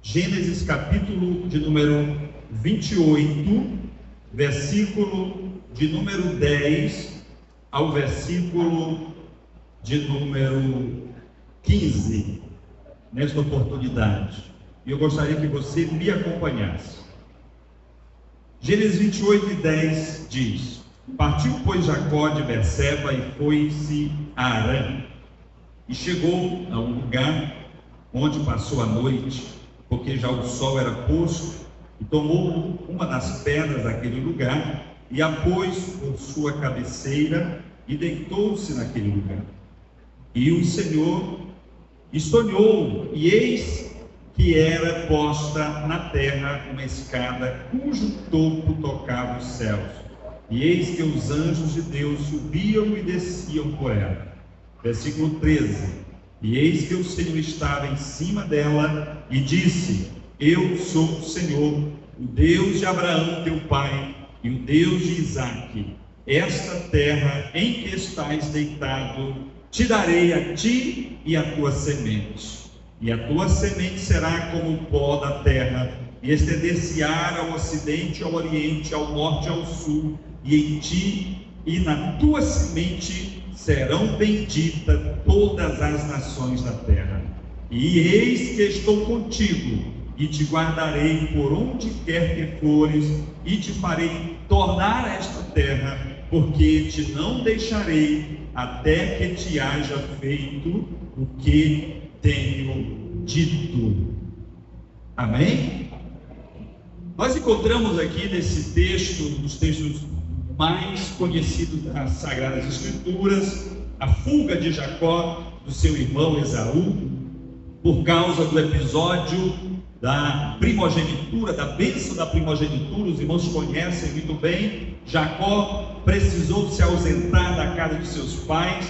Gênesis capítulo de número 28, versículo de número 10 ao versículo de número 15, nesta oportunidade. E eu gostaria que você me acompanhasse. Gênesis 28 e 10 diz: Partiu, pois, Jacó de Berseba e foi-se a Harã, e chegou a um lugar onde passou a noite, porque já o sol era posto, e tomou uma das pedras daquele lugar, e a pôs por sua cabeceira, e deitou-se naquele lugar. E o Senhor estranhou, e eis que era posta na terra uma escada, cujo topo tocava os céus. E eis que os anjos de Deus subiam e desciam por ela. Versículo 13. E eis que o Senhor estava em cima dela e disse: Eu sou o Senhor, o Deus de Abraão teu pai e o Deus de Isaque. Esta terra em que estás deitado te darei a ti e a tua semente. E a tua semente será como o pó da terra, e estender-se-á ao ocidente, ao oriente, ao norte e ao sul. E em ti e na tua semente serão benditas todas as nações da terra. E eis que estou contigo, e te guardarei por onde quer que fores, e te farei tornar esta terra, porque te não deixarei até que te haja feito o que tenho dito. Amém? Nós encontramos aqui nesse texto, um dos textos mais conhecidos das Sagradas Escrituras, a fuga de Jacó do seu irmão Esaú, por causa do episódio da primogenitura, da bênção da primogenitura. Os irmãos conhecem muito bem. Jacó precisou se ausentar da casa de seus pais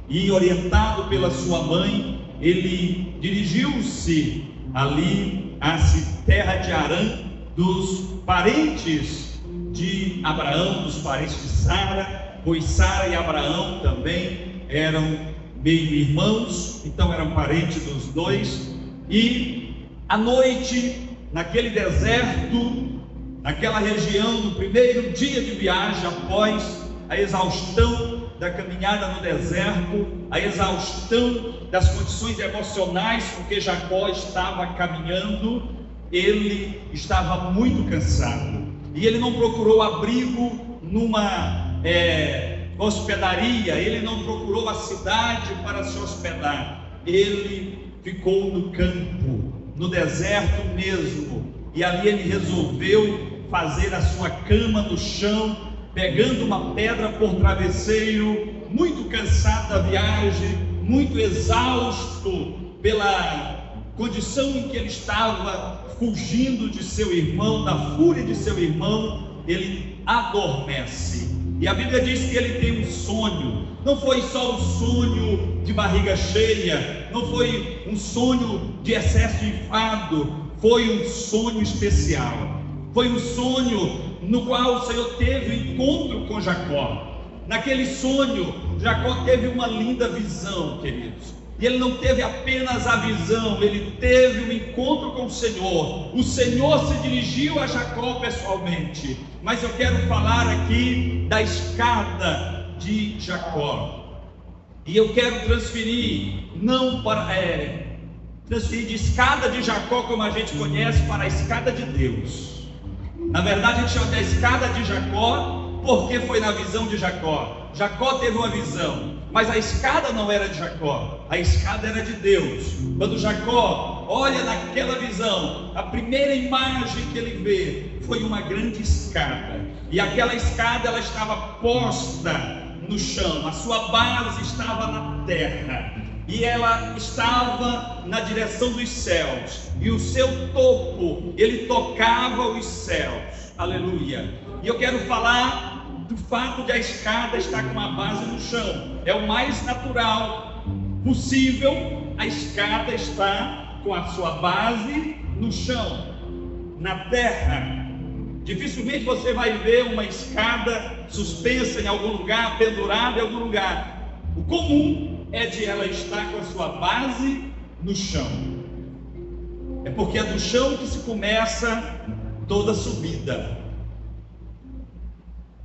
e, orientado pela sua mãe, ele dirigiu-se ali à terra de Harã, dos parentes de Abraão, dos parentes de Sara, pois Sara e Abraão também eram meio irmãos, então eram parentes dos dois. E à noite, naquele deserto, naquela região, no primeiro dia de viagem, após a exaustão da caminhada no deserto, a exaustão das condições emocionais com que Jacó estava caminhando, ele estava muito cansado. E ele não procurou abrigo numa hospedaria, ele não procurou a cidade para se hospedar. Ele ficou no campo, no deserto mesmo. E ali ele resolveu fazer a sua cama no chão, pegando uma pedra por travesseiro, muito cansado da viagem, muito exausto pela condição em que ele estava, fugindo de seu irmão, da fúria de seu irmão. Ele adormece. E a Bíblia diz que ele tem um sonho. Não foi só um sonho de barriga cheia, não foi um sonho de excesso de enfado, foi um sonho especial. Foi um sonho no qual o Senhor teve um encontro com Jacó. Naquele sonho, Jacó teve uma linda visão, queridos. E ele não teve apenas a visão, ele teve um encontro com o Senhor. O Senhor se dirigiu a Jacó pessoalmente. Mas eu quero falar aqui da escada de Jacó. E eu quero transferir, transferir de escada de Jacó, como a gente conhece, para a escada de Deus. Na verdade, a gente chama de escada de Jacó, porque foi na visão de Jacó. Jacó teve uma visão, mas a escada não era de Jacó, a escada era de Deus. Quando Jacó olha naquela visão, a primeira imagem que ele vê foi uma grande escada. E aquela escada, ela estava posta no chão, a sua base estava na terra, e ela estava na direção dos céus, e o seu topo, ele tocava os céus. Aleluia. E eu quero falar do fato de a escada estar com a base no chão. É o mais natural possível. A escada está com a sua base no chão, na terra. Dificilmente você vai ver uma escada suspensa em algum lugar, pendurada em algum lugar. O comum é de ela estar com a sua base no chão. É porque é do chão que se começa toda subida.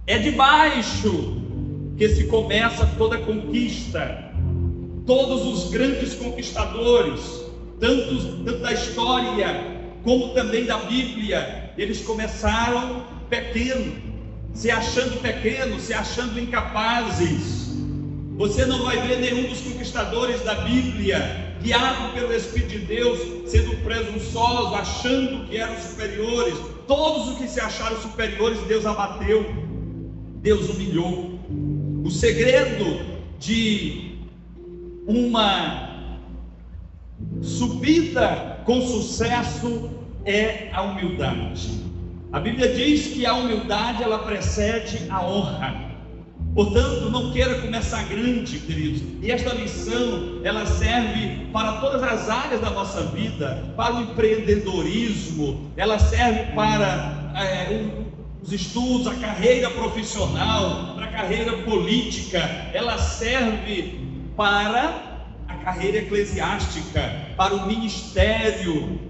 É de baixo que se começa toda conquista. Todos os grandes conquistadores, tanto da história como também da Bíblia, eles começaram pequeno, se achando incapazes. Você não vai ver nenhum dos conquistadores da Bíblia, guiado pelo Espírito de Deus, sendo presunçoso, achando que eram superiores. Todos os que se acharam superiores, Deus abateu, Deus humilhou. O segredo de uma subida com sucesso é a humildade. A Bíblia diz que a humildade, ela precede a honra. Portanto, não queira começar grande, queridos. E esta lição, ela serve para todas as áreas da nossa vida, para o empreendedorismo, ela serve para os estudos, a carreira profissional, para a carreira política, ela serve para a carreira eclesiástica, para o ministério.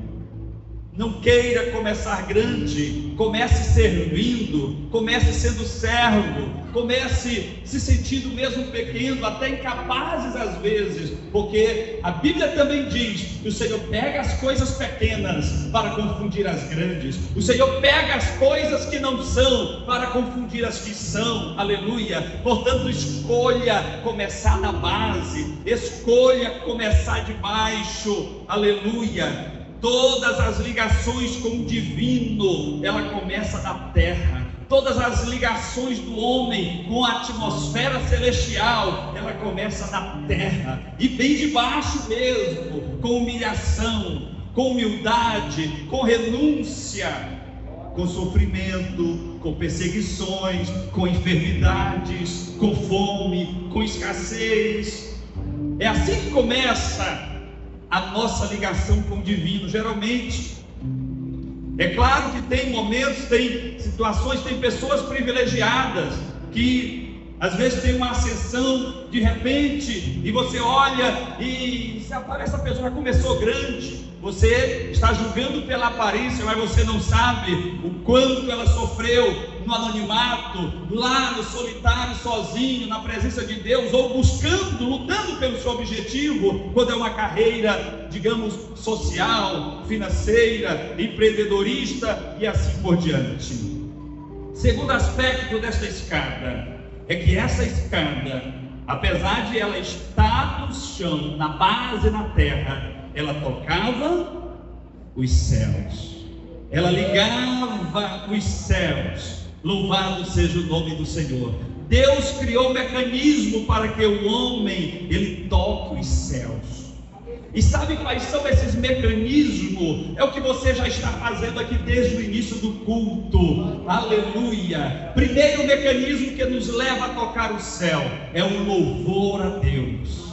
Não queira começar grande, comece servindo, comece sendo servo, comece se sentindo mesmo pequeno, até incapazes às vezes, porque a Bíblia também diz que o Senhor pega as coisas pequenas para confundir as grandes, o Senhor pega as coisas que não são para confundir as que são, aleluia. Portanto, escolha começar na base, escolha começar de baixo, aleluia. Todas as ligações com o divino, ela começa da terra. Todas as ligações do homem com a atmosfera celestial, ela começa na terra, e bem de baixo mesmo, com humilhação, com humildade, com renúncia, com sofrimento, com perseguições, com enfermidades, com fome, com escassez. É assim que começa a nossa ligação com o divino. Geralmente, é claro que tem momentos, tem situações, tem pessoas privilegiadas que às vezes tem uma ascensão de repente, e você olha e se aparece, a pessoa já começou grande. Você está julgando pela aparência, mas você não sabe o quanto ela sofreu no anonimato, lá no solitário, sozinho, na presença de Deus, ou buscando, lutando pelo seu objetivo, quando é uma carreira, digamos, social, financeira, empreendedorista e assim por diante. Segundo aspecto desta escada, é que essa escada, apesar de ela estar no chão, na base, na terra, ela tocava os céus, ela ligava os céus. Louvado seja o nome do Senhor. Deus criou um mecanismo para que o homem, ele toque os céus. E sabe quais são esses mecanismos? É o que você já está fazendo aqui desde o início do culto, aleluia. Primeiro mecanismo que nos leva a tocar o céu é o louvor a Deus.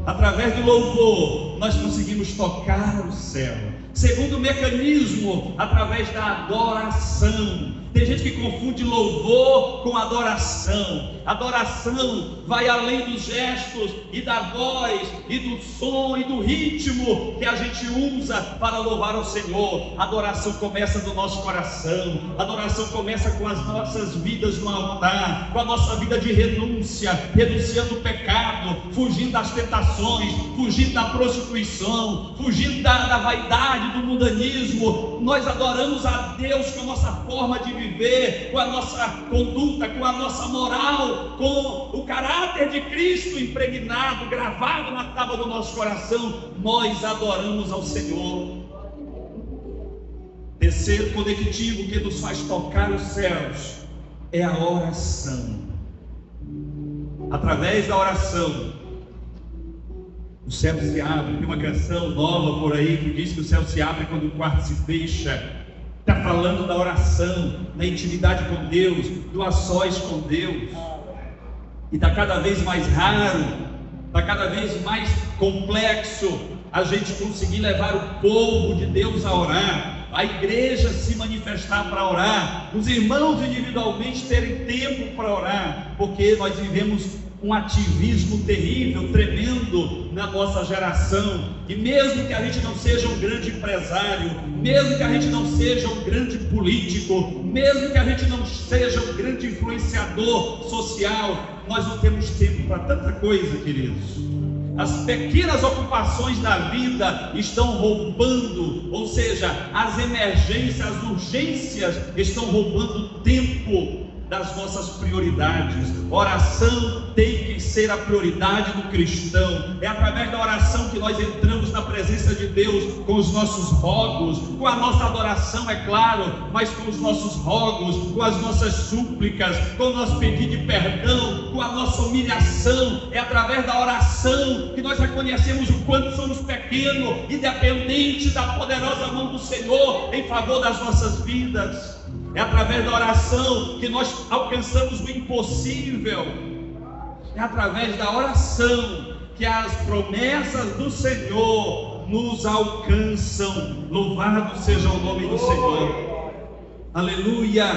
Através do louvor, nós conseguimos tocar o céu. Segundo mecanismo, através da adoração. Tem gente que confunde louvor com adoração. Adoração vai além dos gestos e da voz e do som e do ritmo que a gente usa para louvar ao Senhor. Adoração começa do nosso coração. Adoração começa com as nossas vidas no altar, com a nossa vida de renúncia, renunciando o pecado, fugindo das tentações, fugindo da prostituição, fugindo da vaidade, do mundanismo. Nós adoramos a Deus com a nossa forma de viver, com a nossa conduta, com a nossa moral, com o caráter de Cristo impregnado, gravado na tábua do nosso coração. Nós adoramos ao Senhor. Terceiro conectivo que nos faz tocar os céus é a oração. Através da oração, o céu se abre. Tem uma canção nova por aí que diz que o céu se abre quando o quarto se fecha. Está falando da oração, da intimidade com Deus, do a sós com Deus. E está cada vez mais raro, está cada vez mais complexo a gente conseguir levar o povo de Deus a orar, a igreja se manifestar para orar, os irmãos individualmente terem tempo para orar, porque nós vivemos um ativismo terrível, tremendo na nossa geração. E mesmo que a gente não seja um grande empresário, mesmo que a gente não seja um grande político, mesmo que a gente não seja um grande influenciador social, nós não temos tempo para tanta coisa, queridos. As pequenas ocupações da vida estão roubando, ou seja, as emergências, as urgências estão roubando tempo das nossas prioridades. Oração tem que ser a prioridade do cristão. É através da oração que nós entramos na presença de Deus, com os nossos rogos, com a nossa adoração, é claro, mas com os nossos rogos, com as nossas súplicas, com o nosso pedido de perdão, com a nossa humilhação. É através da oração que nós reconhecemos o quanto somos pequenos e dependentes da poderosa mão do Senhor em favor das nossas vidas. É através da oração que nós alcançamos o impossível. É através da oração que as promessas do Senhor nos alcançam. Louvado seja o nome do Senhor. Aleluia.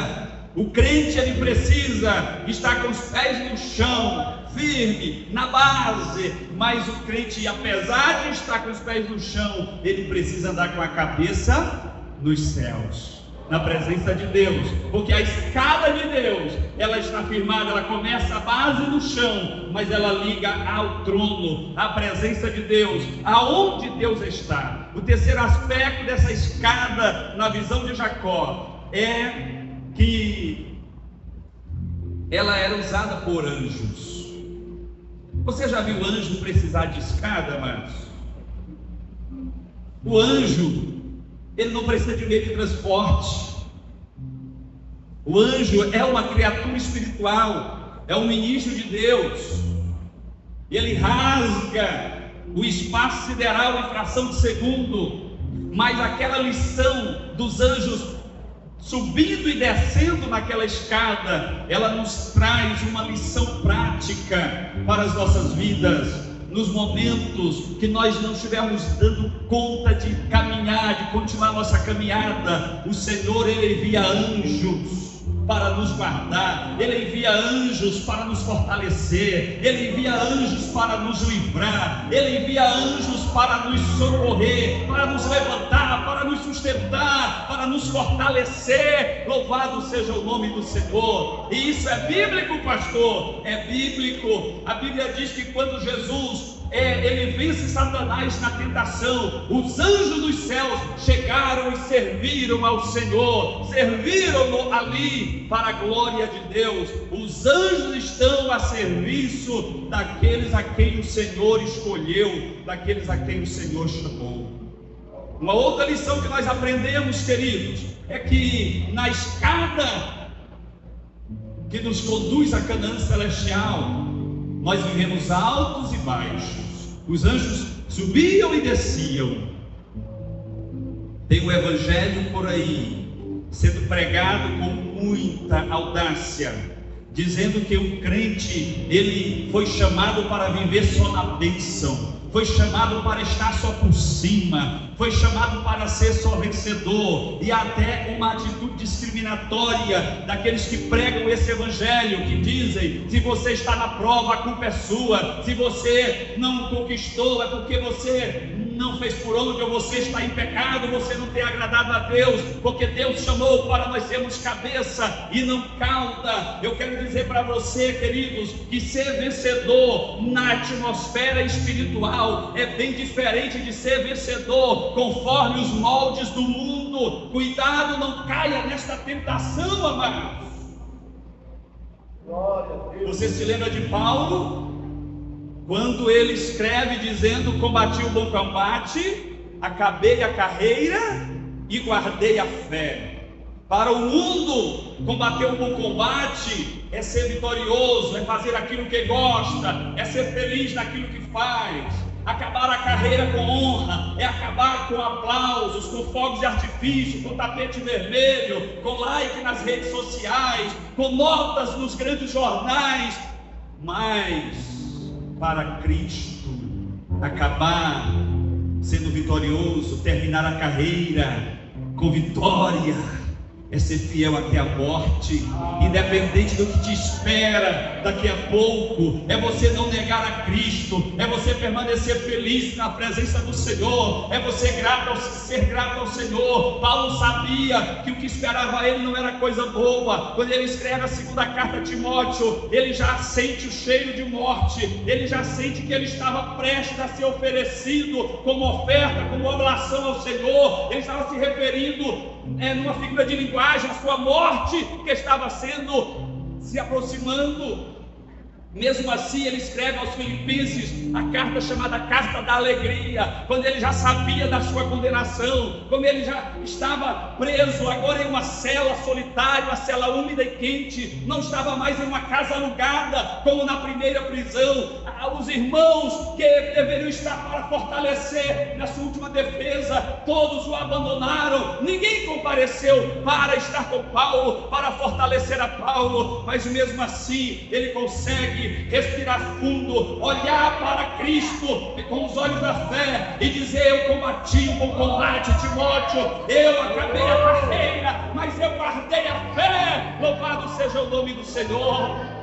O crente, ele precisa estar com os pés no chão, firme, na base. Mas o crente, apesar de estar com os pés no chão, ele precisa andar com a cabeça nos céus, na presença de Deus, porque a escada de Deus, ela está firmada, ela começa a base no chão, mas ela liga ao trono, à presença de Deus, aonde Deus está. O terceiro aspecto dessa escada, na visão de Jacó, é que ela era usada por anjos. Você já viu anjo precisar de escada, amados? O anjo, ele não precisa de meio de transporte. O anjo é uma criatura espiritual, é um ministro de Deus. Ele rasga o espaço sideral em fração de segundo. Mas aquela lição dos anjos subindo e descendo naquela escada, ela nos traz uma lição prática para as nossas vidas. Nos momentos que nós não estivermos dando conta de caminhar, de continuar nossa caminhada, o Senhor, ele envia anjos para nos guardar, ele envia anjos para nos fortalecer, ele envia anjos para nos livrar, ele envia anjos para nos socorrer, para nos levantar, para nos sustentar, para nos fortalecer. Louvado seja o nome do Senhor. E isso é bíblico, pastor? É bíblico. A Bíblia diz que quando Jesus ele vence Satanás na tentação, os anjos dos céus chegaram e serviram ao Senhor, serviram-no ali para a glória de Deus. Os anjos estão a serviço daqueles a quem o Senhor escolheu, daqueles a quem o Senhor chamou. Uma outra lição que nós aprendemos, queridos, é que na escada que nos conduz à Canaã celestial, nós vivemos altos e baixos. Os anjos subiam e desciam. Tem o evangelho por aí sendo pregado com muita audácia, dizendo que o crente, ele foi chamado para viver só na bênção, foi chamado para estar só por cima, foi chamado para ser só vencedor. E até uma atitude discriminatória daqueles que pregam esse evangelho, que dizem: se você está na prova, a culpa é sua, se você não conquistou, é porque você não fez por onde, ou você está em pecado, você não tem agradado a Deus, porque Deus chamou para nós sermos cabeça e não cauda. Eu quero dizer para você, queridos, que ser vencedor na atmosfera espiritual é bem diferente de ser vencedor conforme os moldes do mundo. Cuidado, não caia nesta tentação, amados. Você se lembra de Paulo? Quando ele escreve dizendo: combati o bom combate, acabei a carreira e guardei a fé. Para o mundo, combater o bom combate é ser vitorioso, é fazer aquilo que gosta, é ser feliz naquilo que faz. Acabar a carreira com honra é acabar com aplausos, com fogos de artifício, com tapete vermelho, com like nas redes sociais, com notas nos grandes jornais. Mas para Cristo, acabar sendo vitorioso, terminar a carreira com vitória, é ser fiel até a morte, independente do que te espera daqui a pouco. É você não negar a Cristo, é você permanecer feliz na presença do Senhor, é você ser grato ao Senhor. Paulo sabia que o que esperava ele não era coisa boa. Quando ele escreve a segunda carta a Timóteo, ele já sente o cheiro de morte, ele já sente que ele estava prestes a ser oferecido como oferta, como oblação ao Senhor. Ele estava se referindo numa figura de linguagem, a sua morte que estava se aproximando. Mesmo assim, ele escreve aos Filipenses a carta chamada Carta da Alegria, quando ele já sabia da sua condenação, como ele já estava preso agora em uma cela solitária, uma cela úmida e quente, não estava mais em uma casa alugada, como na primeira prisão. Os irmãos que deveriam estar para fortalecer na sua última defesa, todos o abandonaram, ninguém compareceu para estar com Paulo, para fortalecer a Paulo, mas mesmo assim, ele consegue respirar fundo, olhar para Cristo com os olhos da fé e dizer: eu combati o bom combate, Timóteo, eu acabei a carreira, mas eu guardei a fé. Louvado seja o nome do Senhor.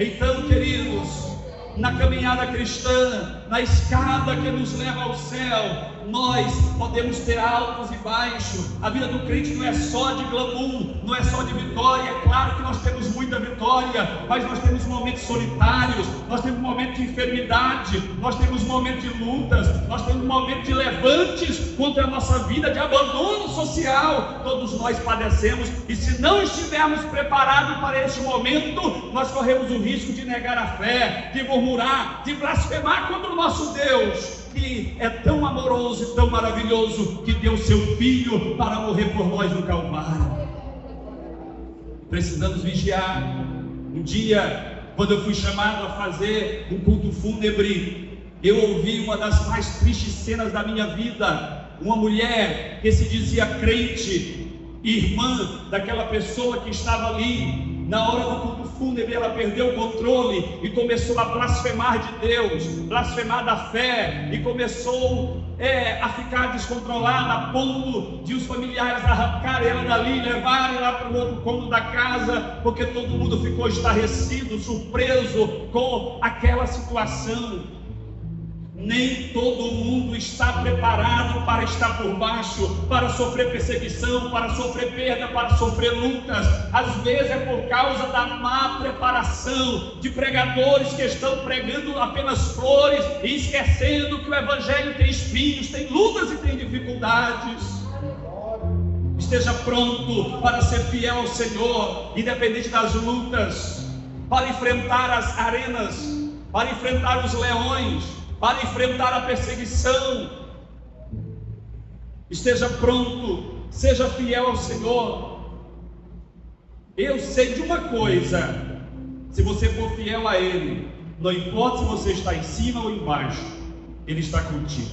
Então, queridos, na caminhada cristã, na escada que nos leva ao céu, nós podemos ter altos e baixos. A vida do crente não é só de glamour, não é só de vitória. É claro que nós temos muita vitória, mas nós temos momentos solitários, nós temos momentos de enfermidade, nós temos momentos de lutas, nós temos momentos de levantes contra a nossa vida, de abandono social. Todos nós padecemos, e se não estivermos preparados para este momento, nós corremos o risco de negar a fé, de murmurar, de blasfemar contra o nosso Deus, que é tão amoroso e tão maravilhoso, que deu seu Filho para morrer por nós no Calvário. Precisamos vigiar. Um dia, quando eu fui chamado a fazer um culto fúnebre, eu ouvi uma das mais tristes cenas da minha vida. Uma mulher que se dizia crente, irmã daquela pessoa que estava ali. Na hora do culto fúnebre, ela perdeu o controle e começou a blasfemar de Deus, blasfemar da fé, e começou a ficar descontrolada, a ponto de os familiares arrancarem ela dali, levarem ela para o outro cômodo da casa, porque todo mundo ficou estarrecido, surpreso com aquela situação. Nem todo mundo está preparado para estar por baixo, para sofrer perseguição, para sofrer perda, para sofrer lutas. Às vezes é por causa da má preparação de pregadores que estão pregando apenas flores e esquecendo que o evangelho tem espinhos, tem lutas e tem dificuldades. Esteja pronto para ser fiel ao Senhor, independente das lutas, para enfrentar as arenas, para enfrentar os leões, para enfrentar a perseguição. Esteja pronto, seja fiel ao Senhor. Eu sei de uma coisa: se você for fiel a Ele, não importa se você está em cima ou embaixo, Ele está contigo.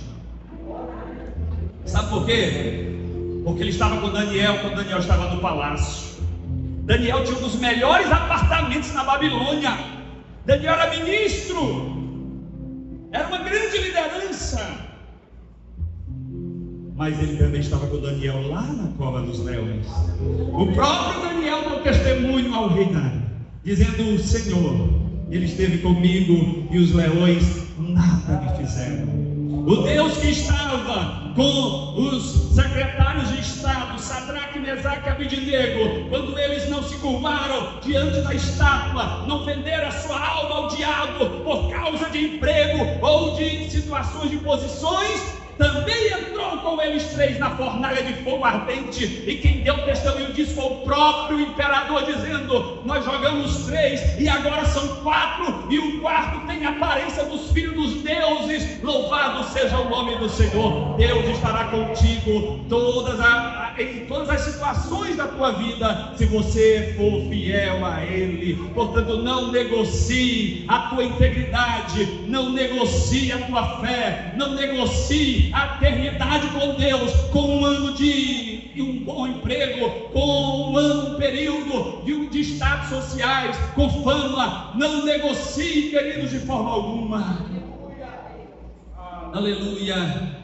Sabe por quê? Porque Ele estava com Daniel quando Daniel estava no palácio. Daniel tinha um dos melhores apartamentos na Babilônia. Daniel era ministro, era uma grande liderança, mas ele também estava com Daniel lá na cova dos leões. O próprio Daniel deu testemunho ao rei Dário, dizendo: o Senhor, Ele esteve comigo e os leões nada me fizeram. O Deus que estava com os secretários de Estado, Sadraque, Mesaque e Abednego, quando eles não se curvaram diante da estátua, não venderam a sua alma ao diabo por causa de emprego ou de situações de posições, também entrou com eles três na fornalha de fogo ardente. E quem deu testemunho disso foi o próprio imperador, dizendo: nós jogamos três e agora são quatro, e o quarto tem a aparência dos filhos dos deuses. Louvado seja o nome do Senhor. Deus estará contigo em todas as situações da tua vida, se você for fiel a Ele. Portanto, não negocie a tua integridade, não negocie a tua fé, não negocie a eternidade com Deus com um ano de um bom emprego, com um período de status sociais, com fama. Não negocie, queridos, de forma alguma. Aleluia.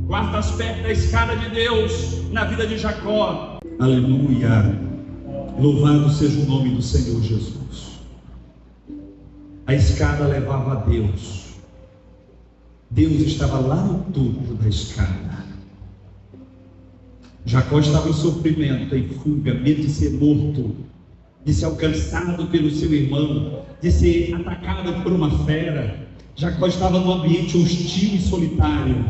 Quarto aspecto da escada de Deus na vida de Jacó: Aleluia. Louvado seja o nome do Senhor Jesus. A escada levava a Deus. Deus estava lá no topo da escada. Jacó estava em sofrimento, em fuga, medo de ser morto, de ser alcançado pelo seu irmão, de ser atacado por uma fera. Jacó estava num ambiente hostil e solitário,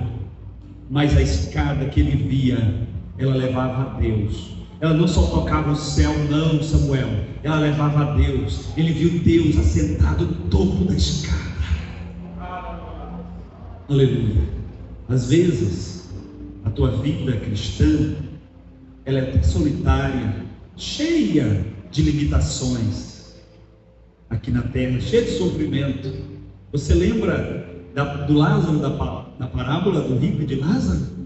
mas a escada que ele via, ela levava a Deus. Ela não só tocava o céu, não, Samuel, ela levava a Deus. Ele viu Deus assentado no topo da escada. Aleluia. Às vezes a tua vida cristã, ela é solitária, cheia de limitações aqui na terra, cheia de sofrimento. Você lembra do Lázaro, da parábola do rico e de Lázaro?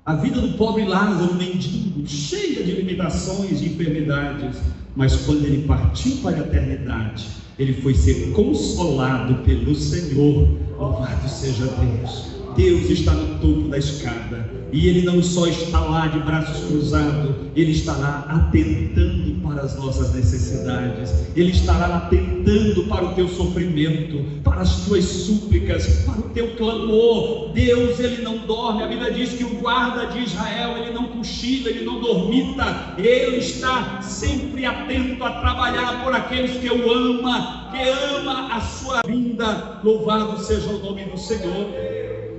A vida do pobre Lázaro, mendigo, cheia de limitações, de enfermidades, mas quando ele partiu para a eternidade, ele foi ser consolado pelo Senhor. Louvado seja Deus. Deus está no topo da escada, e Ele não só está lá de braços cruzados, Ele está lá atentando para as nossas necessidades, Ele estará atentando para o teu sofrimento, para as tuas súplicas, para o teu clamor. Deus, Ele não dorme. A Bíblia diz que o guarda de Israel, ele não cochila, ele não dormita, ele está sempre atento a trabalhar por aqueles que o ama, que ama a sua vinda. Louvado seja o nome do Senhor.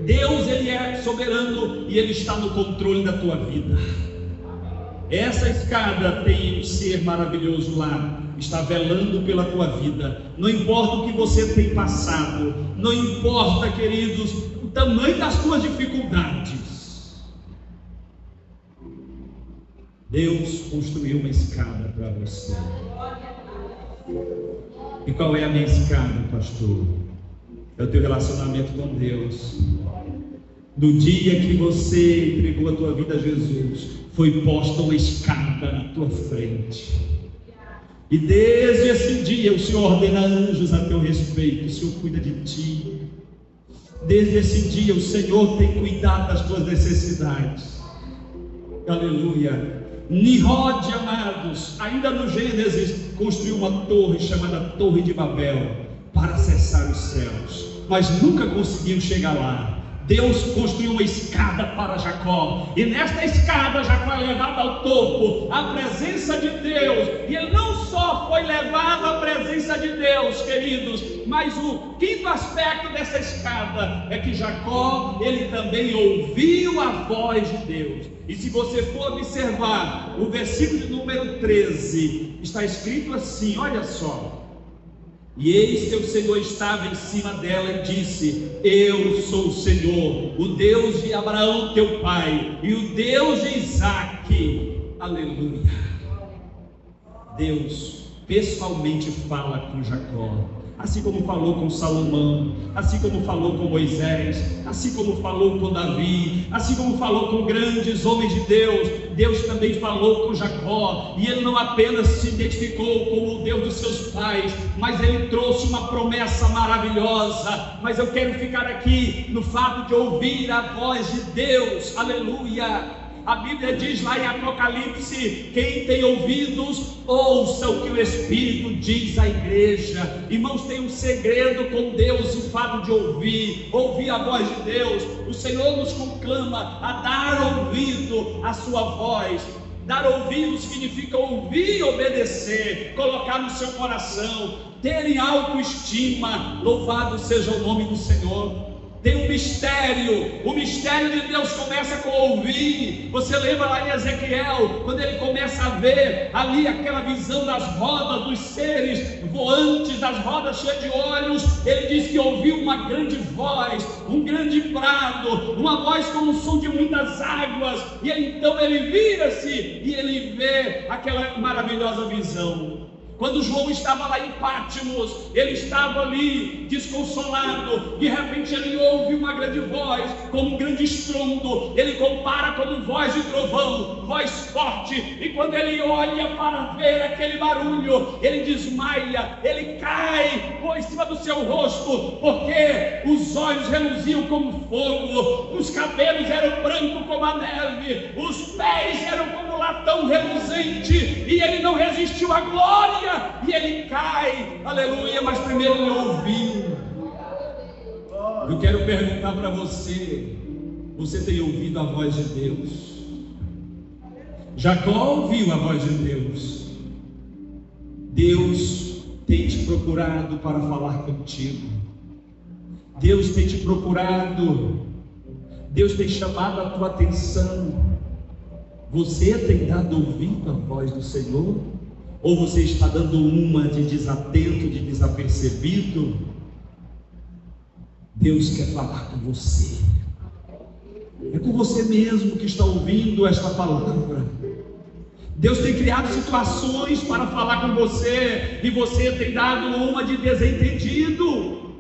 Deus, Ele é soberano e Ele está no controle da tua vida. Essa escada tem um ser maravilhoso lá, está velando pela tua vida. Não importa o que você tem passado, não importa, queridos, o tamanho das tuas dificuldades, Deus construiu uma escada para você. E qual é a minha escada, pastor? É o teu relacionamento com Deus. No dia que você entregou a tua vida a Jesus, foi posta uma escada na tua frente, e desde esse dia o Senhor ordena anjos a teu respeito. O Senhor cuida de ti. Desde esse dia o Senhor tem cuidado das tuas necessidades. Aleluia. Nimrod, amados, ainda no Gênesis, construiu uma torre chamada Torre de Babel para acessar os céus, mas nunca conseguiu chegar lá. Deus construiu uma escada para Jacó, e nesta escada Jacó é levado ao topo, à presença de Deus. E ele não só foi levado à presença de Deus, queridos, mas o quinto aspecto dessa escada é que Jacó, ele também ouviu a voz de Deus. E se você for observar o versículo de número 13, está escrito assim, olha só: e eis que o Senhor estava em cima dela e disse: eu sou o Senhor, o Deus de Abraão teu pai, e o Deus de Isaque. Aleluia. Deus pessoalmente fala com Jacó, assim como falou com Salomão, assim como falou com Moisés, assim como falou com Davi, assim como falou com grandes homens de Deus. Deus também falou com Jacó, e ele não apenas se identificou como o Deus dos seus pais, mas ele trouxe uma promessa maravilhosa. Mas eu quero ficar aqui no fato de ouvir a voz de Deus. Aleluia. A Bíblia diz lá em Apocalipse: quem tem ouvidos, ouça o que o Espírito diz à igreja. Irmãos, tem um segredo com Deus, o fato de ouvir a voz de Deus. O Senhor nos conclama a dar ouvido à sua voz. Dar ouvido significa ouvir e obedecer, colocar no seu coração, terem autoestima. Louvado seja o nome do Senhor. Tem um mistério, o mistério de Deus começa com ouvir. Você lembra lá em Ezequiel, quando ele começa a ver ali aquela visão das rodas, dos seres voantes, das rodas cheias de olhos, ele diz que ouviu uma grande voz, um grande brado, uma voz como o som de muitas águas, e então ele vira-se e ele vê aquela maravilhosa visão. Quando João estava lá em Patmos, ele estava ali desconsolado. De repente ele ouve uma grande voz, como um grande estrondo. Ele compara como voz de trovão, voz forte. E quando ele olha para ver aquele barulho, ele desmaia, ele cai em cima do seu rosto, porque os olhos reluziam como fogo, os cabelos eram brancos como a neve, os pés eram como latão reluzente, e ele não resistiu à glória, e ele cai, aleluia. Mas primeiro ele ouviu. Eu quero perguntar para você: você tem ouvido a voz de Deus? Jacó ouviu a voz de Deus. Deus tem te procurado para falar contigo. Deus tem te procurado. Deus tem chamado a tua atenção. Você tem dado ouvido à voz do Senhor? Ou você está dando uma de desatento, de desapercebido? Deus quer falar com você. É com você mesmo que está ouvindo esta palavra. Deus tem criado situações para falar com você, e você tem dado uma de desentendido.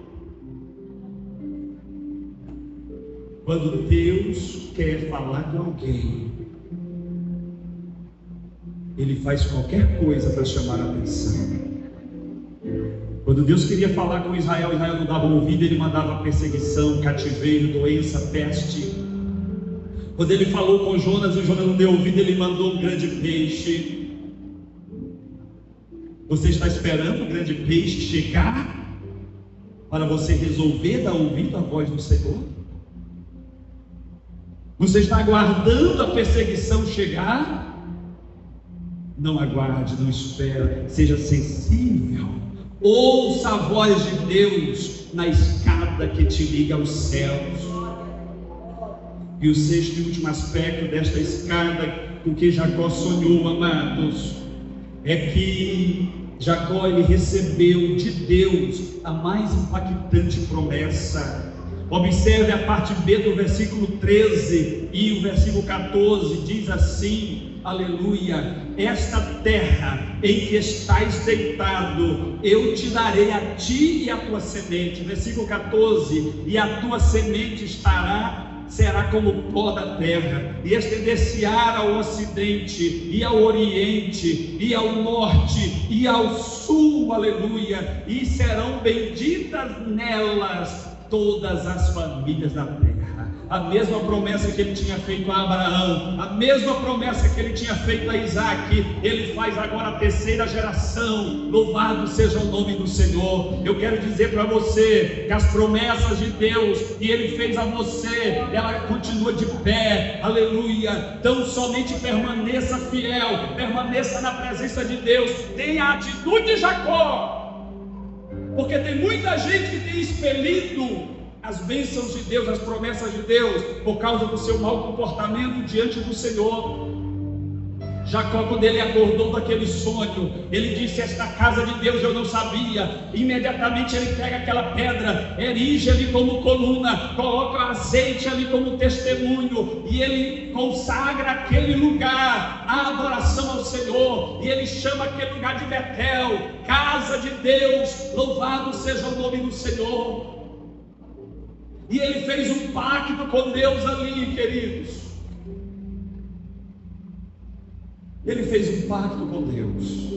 Quando Deus quer falar com alguém, Ele faz qualquer coisa para chamar a atenção. Quando Deus queria falar com Israel, Israel não dava ouvido, Ele mandava perseguição, cativeiro, doença, peste. Quando Ele falou com Jonas e Jonas não deu ouvido, Ele mandou um grande peixe. Você está esperando o grande peixe chegar para você resolver dar ouvido à voz do Senhor? Você está aguardando a perseguição chegar? Não aguarde, não espere, seja sensível. Ouça a voz de Deus na escada que te liga aos céus. E o sexto e último aspecto desta escada com que Jacó sonhou, amados, é que Jacó, ele recebeu de Deus a mais impactante promessa. Observe a parte B do versículo 13 e o versículo 14, diz assim: aleluia, esta terra em que estás deitado, eu te darei a ti e a tua semente. Versículo 14, e a tua semente será como o pó da terra, e estender-se-á ao ocidente, e ao oriente, e ao norte, e ao sul, aleluia, e serão benditas nelas todas as famílias da terra. A mesma promessa que ele tinha feito a Abraão, a mesma promessa que ele tinha feito a Isaac, ele faz agora a terceira geração. Louvado seja o nome do Senhor. Eu quero dizer para você que as promessas de Deus que ele fez a você, ela continua de pé, aleluia. Então somente permaneça fiel, permaneça na presença de Deus, tenha a atitude de Jacó, porque tem muita gente que tem expelido as bênçãos de Deus, as promessas de Deus, por causa do seu mau comportamento diante do Senhor. Jacó, quando ele acordou daquele sonho, ele disse: esta casa de Deus eu não sabia. Imediatamente ele pega aquela pedra, erige ali como coluna, coloca azeite ali como testemunho, e ele consagra aquele lugar à adoração ao Senhor, e ele chama aquele lugar de Betel, casa de Deus. Louvado seja o nome do Senhor. E ele fez um pacto com Deus ali, queridos. Ele fez um pacto com Deus.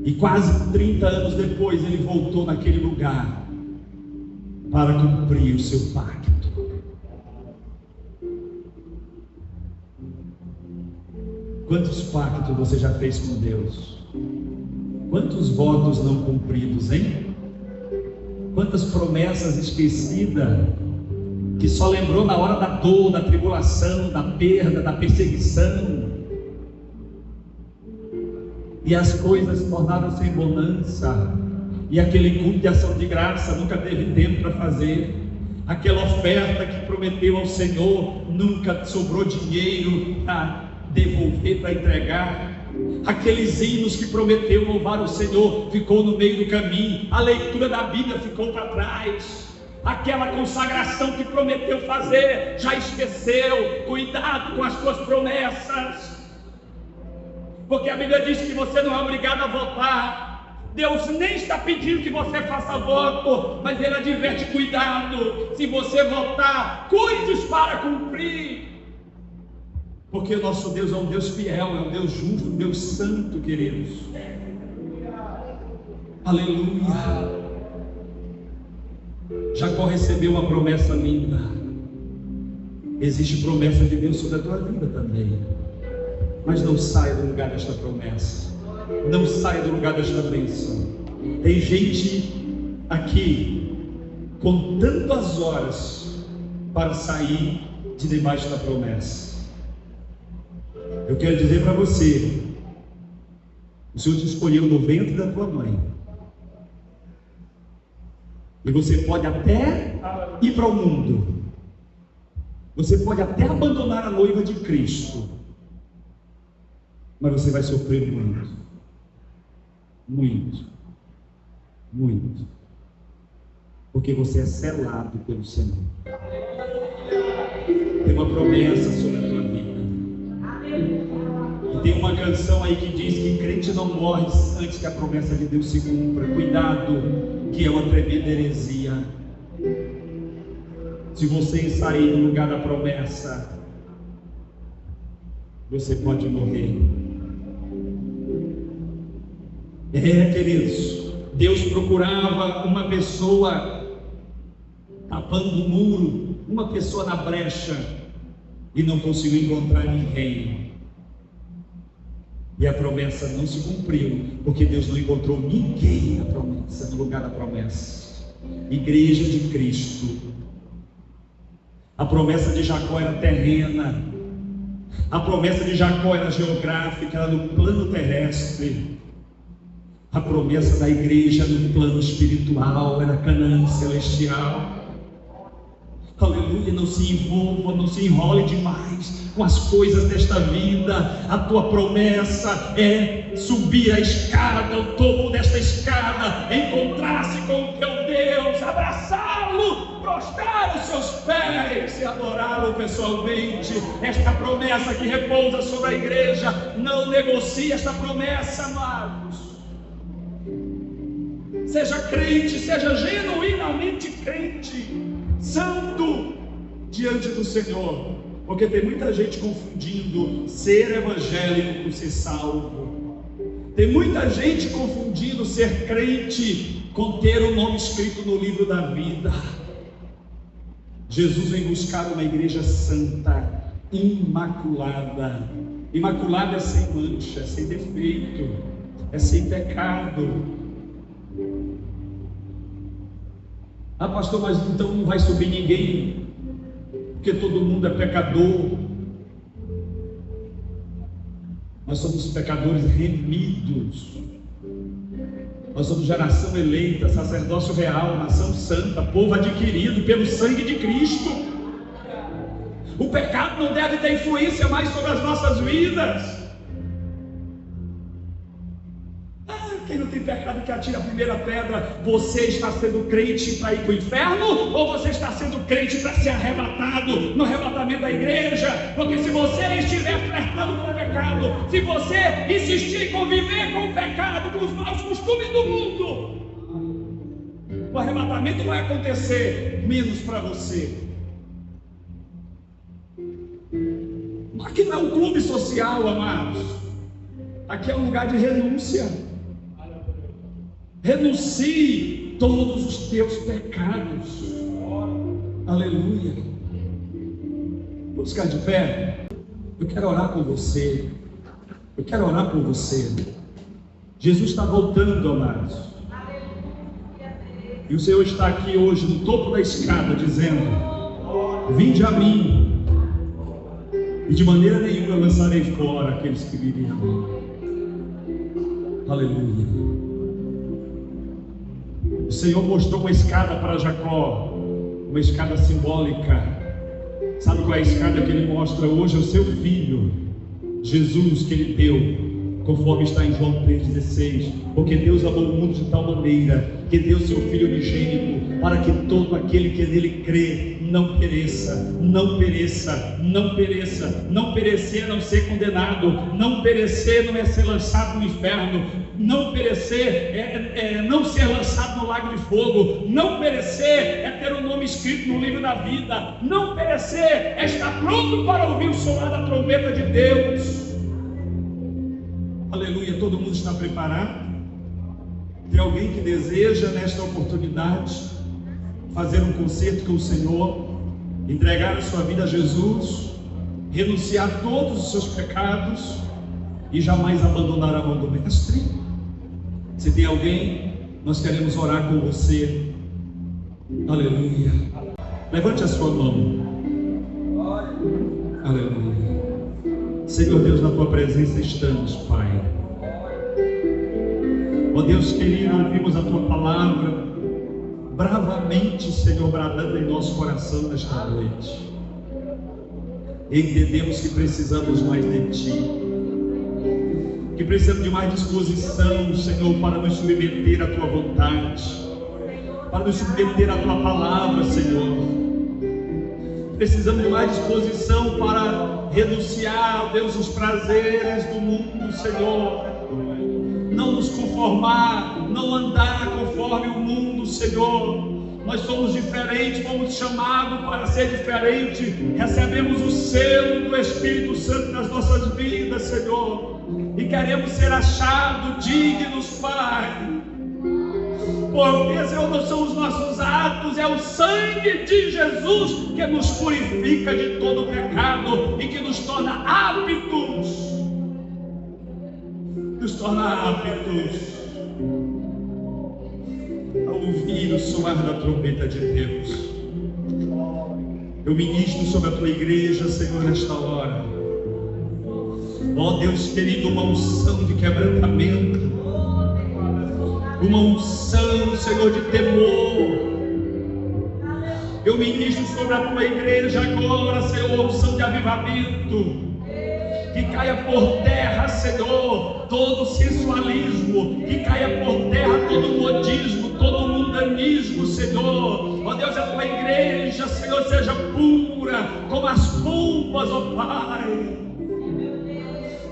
E quase 30 anos depois ele voltou naquele lugar para cumprir o seu pacto. Quantos pactos você já fez com Deus? Quantos votos não cumpridos, hein? Quantas promessas esquecidas, que só lembrou na hora da dor, da tribulação, da perda, da perseguição, e as coisas tornaram-se em bonança, e aquele culto de ação de graça nunca teve tempo para fazer, aquela oferta que prometeu ao Senhor, nunca sobrou dinheiro para devolver, para entregar. Aqueles hinos que prometeu louvar o Senhor ficou no meio do caminho, a leitura da Bíblia ficou para trás, aquela consagração que prometeu fazer, já esqueceu. Cuidado com as tuas promessas. porque a Bíblia diz que você não é obrigado a votar. Deus nem está pedindo que você faça voto, mas Ele adverte: cuidado, se você votar, cuide para cumprir. Porque o nosso Deus é um Deus fiel, é um Deus justo, um Deus santo, queridos. Aleluia. Jacó recebeu uma promessa linda. Existe promessa de Deus sobre a tua vida também. Mas não saia do lugar desta promessa. Não saia do lugar desta bênção. Tem gente aqui contando as horas para sair de debaixo da promessa. Eu quero dizer para você: o Senhor te escolheu no ventre da tua mãe. E você pode até ir para o mundo. Você pode até abandonar a noiva de Cristo. Mas você vai sofrer muito. Muito. Muito. Porque você é selado pelo Senhor. Tem uma promessa sobre a tua vida. E tem uma canção aí que diz que crente não morre antes que a promessa de Deus se cumpra. Cuidado, que é uma tremenda heresia. Se você sair do lugar da promessa, você pode morrer. Queridos, Deus procurava uma pessoa tapando o muro, uma pessoa na brecha, e não conseguiu encontrar ninguém. E a promessa não se cumpriu, porque Deus não encontrou ninguém na promessa, no lugar da promessa. Igreja de Cristo. A promessa de Jacó era terrena. A promessa de Jacó era geográfica, era no plano terrestre. A promessa da igreja no plano espiritual era Canaã celestial. Aleluia, não se envolva, não se enrole demais com as coisas desta vida. A tua promessa é subir a escada, o topo desta escada, encontrar-se com o teu Deus, abraçá-lo, prostrar os seus pés e adorá-lo pessoalmente. Esta promessa que repousa sobre a igreja, não negocie esta promessa, amados. Seja crente, seja genuinamente crente, santo diante do Senhor, porque tem muita gente confundindo ser evangélico com ser salvo. Tem muita gente confundindo ser crente com ter o nome escrito no livro da vida. Jesus vem buscar uma igreja santa, imaculada. Imaculada é sem mancha, é sem defeito, é sem pecado. Ah, pastor, mas então não vai subir ninguém, porque todo mundo é pecador. Nós somos pecadores remidos. Nós somos geração eleita, sacerdócio real, nação santa, povo adquirido pelo sangue de Cristo. O pecado não deve ter influência mais sobre as nossas vidas. Quem não tem pecado que atire a primeira pedra. Você está sendo crente para ir para o inferno, ou você está sendo crente para ser arrebatado no arrebatamento da igreja? Porque se você estiver flertando com o pecado, se você insistir em conviver com o pecado, com os maus costumes do mundo, o arrebatamento vai acontecer menos para você. Aqui não é um clube social, amados. Aqui é um lugar de renúncia. Renuncie todos os teus pecados. Aleluia. Vamos ficar de pé. Eu quero orar com você. Eu quero orar por você. Jesus está voltando, amados. E o Senhor está aqui hoje no topo da escada dizendo: vinde a mim, e de maneira nenhuma eu lançarei fora aqueles que me amam. Aleluia. O Senhor mostrou uma escada para Jacó, uma escada simbólica. Sabe qual é a escada que Ele mostra hoje? É o seu Filho, Jesus, que Ele deu, conforme está em João 3,16. Porque Deus amou o mundo de tal maneira que deu seu Filho unigênito, para que todo aquele que nele crê não pereça, não pereça, não pereça. Não perecer não ser condenado, não perecer não é ser lançado no inferno, não perecer é não ser lançado no lago de fogo, não perecer é ter o nome escrito no livro da vida, não perecer é estar pronto para ouvir o soar da trombeta de Deus. Aleluia, todo mundo está preparado? Tem alguém que deseja nesta oportunidade fazer um concerto com o Senhor, entregar a sua vida a Jesus, renunciar a todos os seus pecados e jamais abandonar a mão do Mestre? Se tem alguém, nós queremos orar com você. Aleluia. Levante a sua mão. Aleluia. Senhor Deus, na tua presença estamos, Pai. Ó Deus querido, ouvimos a tua palavra bravamente, Senhor, bradando em nosso coração nesta noite. Entendemos que precisamos mais de Ti, que precisamos de mais disposição, Senhor, para nos submeter à Tua vontade, para nos submeter à Tua palavra, Senhor. Precisamos de mais disposição para renunciar, Deus, os prazeres do mundo, Senhor. Não nos conformar, não andar conforme o mundo, Senhor. Nós somos diferentes, fomos chamados para ser diferentes. Recebemos o selo do Espírito Santo nas nossas vidas, Senhor. E queremos ser achados dignos, Pai. Porque, Senhor, não são os nossos atos, é o sangue de Jesus que nos purifica de todo pecado e que nos torna aptos. Nos torna aptos a ouvir o soar da trombeta de Deus. Eu ministro sobre a tua igreja, Senhor, nesta hora. Ó Deus querido, uma unção de quebrantamento, uma unção, Senhor, de temor. Eu ministro sobre a tua igreja agora, Senhor, uma unção de avivamento. Que caia por terra, Senhor, todo sensualismo, que caia por terra todo modismo, todo mundanismo, Senhor. Ó Deus, a tua igreja, Senhor, seja pura como as pombas, ó Pai.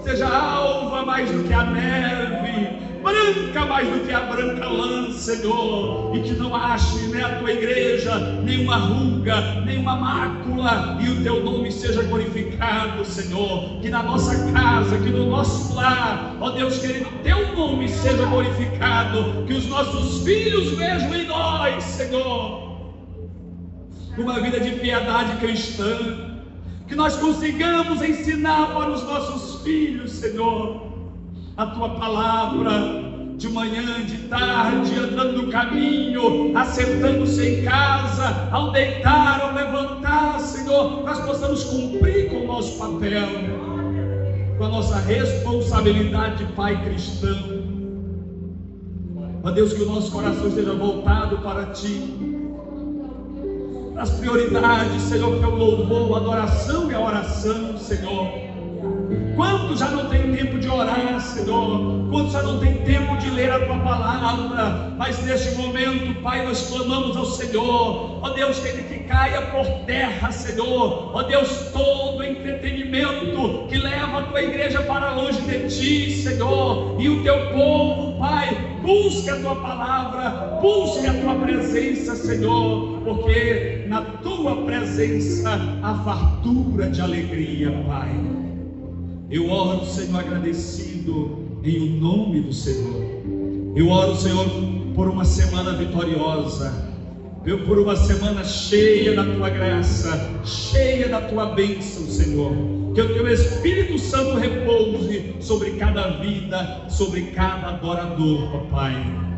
Seja alva mais do que a neve, branca mais do que a branca lã, Senhor, e que não ache a tua igreja nenhuma ruga, nenhuma mácula, e o teu nome seja glorificado, Senhor. Que na nossa casa, que no nosso lar, ó Deus querido, teu nome seja glorificado, que os nossos filhos vejam em nós, Senhor, uma vida de piedade cristã, que nós consigamos ensinar para os nossos filhos, Senhor, a tua palavra, de manhã, de tarde, andando no caminho, acertando-se em casa, ao deitar, ao levantar, Senhor, nós possamos cumprir com o nosso papel, com a nossa responsabilidade de pai cristão. Ó Deus, que o nosso coração esteja voltado para Ti, as prioridades, Senhor, que é o louvor, a adoração e a oração, Senhor. Quantos já não tem tempo de orar, Senhor? Quantos já não tem tempo de ler a Tua palavra? Mas neste momento, Pai, nós clamamos ao Senhor. Ó Deus, que caia por terra, Senhor. Ó Deus, todo entretenimento que leva a Tua igreja para longe de Ti, Senhor. E o Teu povo, Pai, busque a Tua palavra, busque a Tua presença, Senhor. Porque na Tua presença há fartura de alegria, Pai. Eu oro, Senhor, agradecido em o nome do Senhor. Eu oro, Senhor, por uma semana vitoriosa, por uma semana cheia da Tua graça, cheia da Tua bênção, Senhor. Que o Teu Espírito Santo repouse sobre cada vida, sobre cada adorador, ó Pai.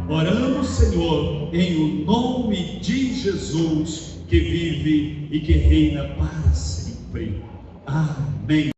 Oramos, Senhor, em o nome de Jesus, que vive e que reina para sempre. Amém.